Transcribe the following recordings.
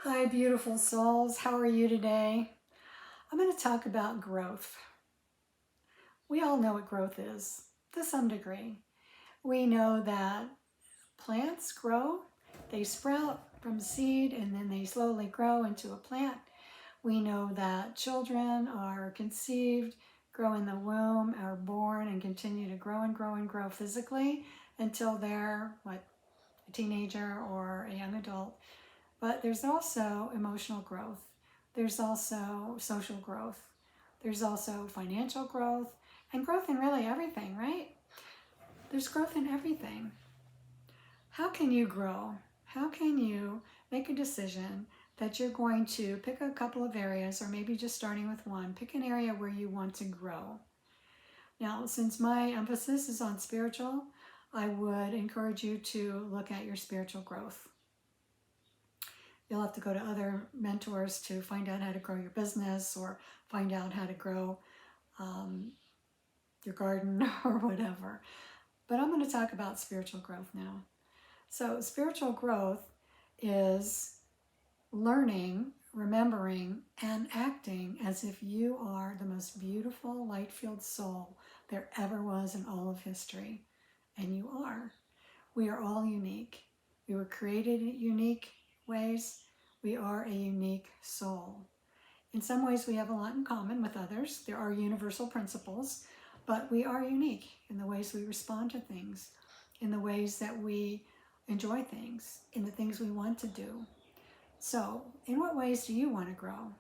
Hi, beautiful souls. How are you today? I'm going to talk about growth. We all know what growth is to some degree. We know that plants grow, they sprout from seed, and then they slowly grow into a plant. We know that children are conceived, grow in the womb, are born, and continue to grow and grow and grow physically until they're, a teenager or a young adult. But there's also emotional growth. There's also social growth. There's also financial growth and growth in really everything, right? There's growth in everything. How can you grow? How can you make a decision that you're going to pick a couple of areas, or maybe just starting with one, pick an area where you want to grow? Now, since my emphasis is on spiritual, I would encourage you to look at your spiritual growth. You'll have to go to other mentors to find out how to grow your business or find out how to grow your garden or whatever. But I'm going to talk about spiritual growth now. So, spiritual growth is learning, remembering, and acting as if you are the most beautiful, light-filled soul there ever was in all of history. And you are. We are all unique. We were created in unique ways. We are a unique soul. In some ways, we have a lot in common with others. There are universal principles, but we are unique in the ways we respond to things, in the ways that we enjoy things, in the things we want to do. So, in what ways do you want to grow?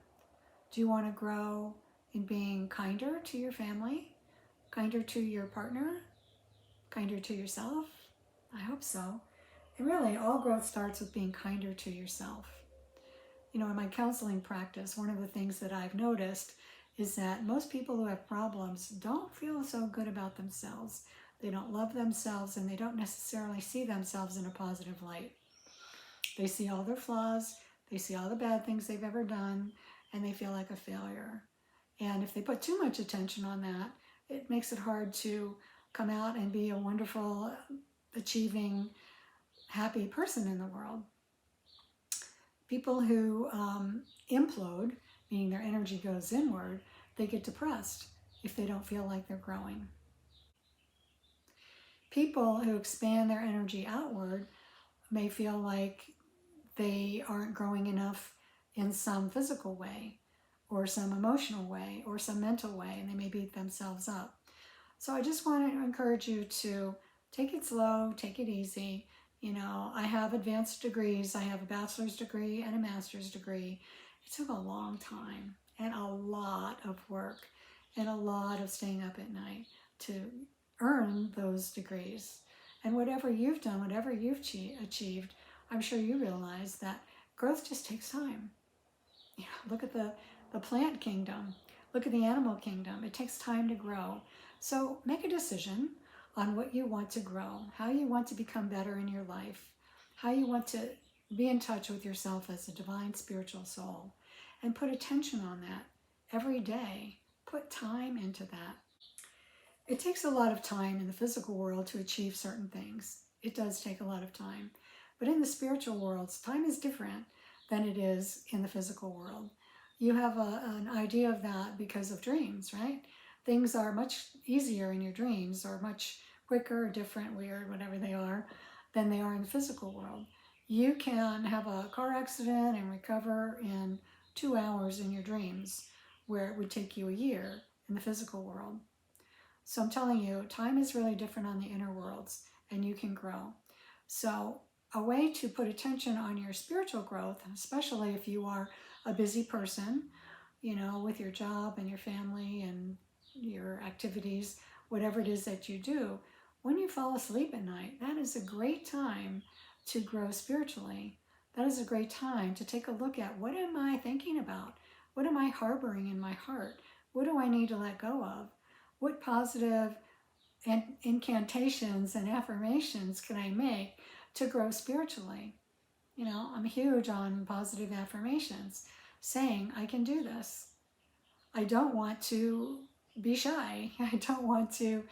Do you want to grow in being kinder to your family, kinder to your partner, kinder to yourself? I hope so. And really, all growth starts with being kinder to yourself. You know, in my counseling practice, one of the things that I've noticed is that most people who have problems don't feel so good about themselves. They don't love themselves, and they don't necessarily see themselves in a positive light. They see all their flaws, they see all the bad things they've ever done, and they feel like a failure. And if they put too much attention on that, it makes it hard to come out and be a wonderful, achieving, happy person in the world. People who implode, meaning their energy goes inward, they get depressed if they don't feel like they're growing. People who expand their energy outward may feel like they aren't growing enough in some physical way, or some emotional way, or some mental way, and they may beat themselves up. So I just want to encourage you to take it slow, take it easy. You know, I have advanced degrees. I have a bachelor's degree and a master's degree. It took a long time and a lot of work and a lot of staying up at night to earn those degrees. And whatever you've done, whatever you've achieved, I'm sure you realize that growth just takes time. You know, look at the plant kingdom. Look at the animal kingdom. It takes time to grow. So make a decision on what you want to grow, how you want to become better in your life, how you want to be in touch with yourself as a divine spiritual soul, and put attention on that every day. Put time into that. It takes a lot of time in the physical world to achieve certain things. It does take a lot of time. But in the spiritual worlds, time is different than it is in the physical world. You have an idea of that because of dreams, right? Things are much easier in your dreams, or much quicker, different, weird, whatever they are, than they are in the physical world. You can have a car accident and recover in 2 hours in your dreams, where it would take you a year in the physical world. So I'm telling you, time is really different on the inner worlds, and you can grow. So a way to put attention on your spiritual growth, especially if you are a busy person, you know, with your job and your family and your activities, whatever it is that you do, when you fall asleep at night, that is a great time to grow spiritually. That is a great time to take a look at, what am I thinking about? What am I harboring in my heart? What do I need to let go of? What positive incantations and affirmations can I make to grow spiritually? You know, I'm huge on positive affirmations, saying I can do this. I don't want to be shy. I don't want to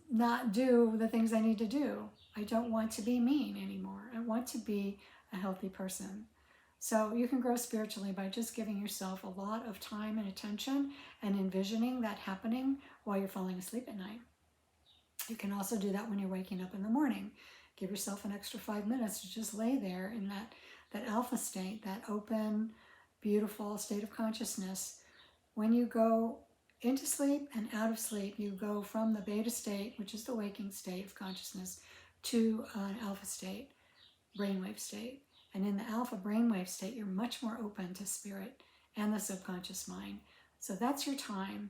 not do the things I need to do. I don't want to be mean anymore. I want to be a healthy person. So you can grow spiritually by just giving yourself a lot of time and attention and envisioning that happening while you're falling asleep at night. You can also do that when you're waking up in the morning. Give yourself an extra 5 minutes to just lay there in that alpha state, that open, beautiful state of consciousness. When you go into sleep and out of sleep, you go from the beta state, which is the waking state of consciousness, to an alpha state, brainwave state. And in the alpha brainwave state, you're much more open to spirit and the subconscious mind. So that's your time.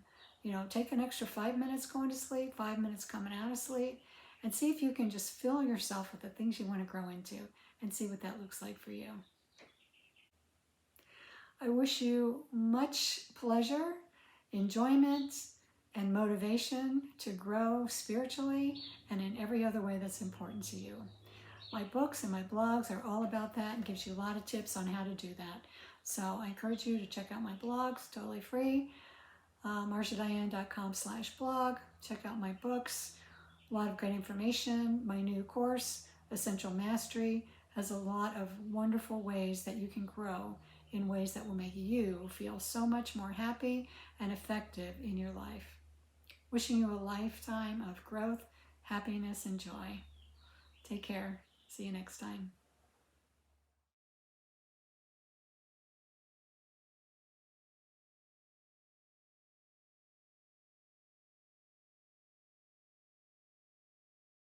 Take an extra 5 minutes going to sleep, 5 minutes coming out of sleep, and see if you can just fill yourself with the things you want to grow into and see what that looks like for you. I wish you much pleasure, enjoyment, and motivation to grow spiritually and in every other way that's important to you. My books and my blogs are all about that and gives you a lot of tips on how to do that. So I encourage you to check out my blogs, totally free. MarshaDiane.com/blog. Check out my books. A lot of great information. My new course, Essential Mastery, has a lot of wonderful ways that you can grow in ways that will make you feel so much more happy and effective in your life. Wishing you a lifetime of growth, happiness, and joy. Take care. See you next time.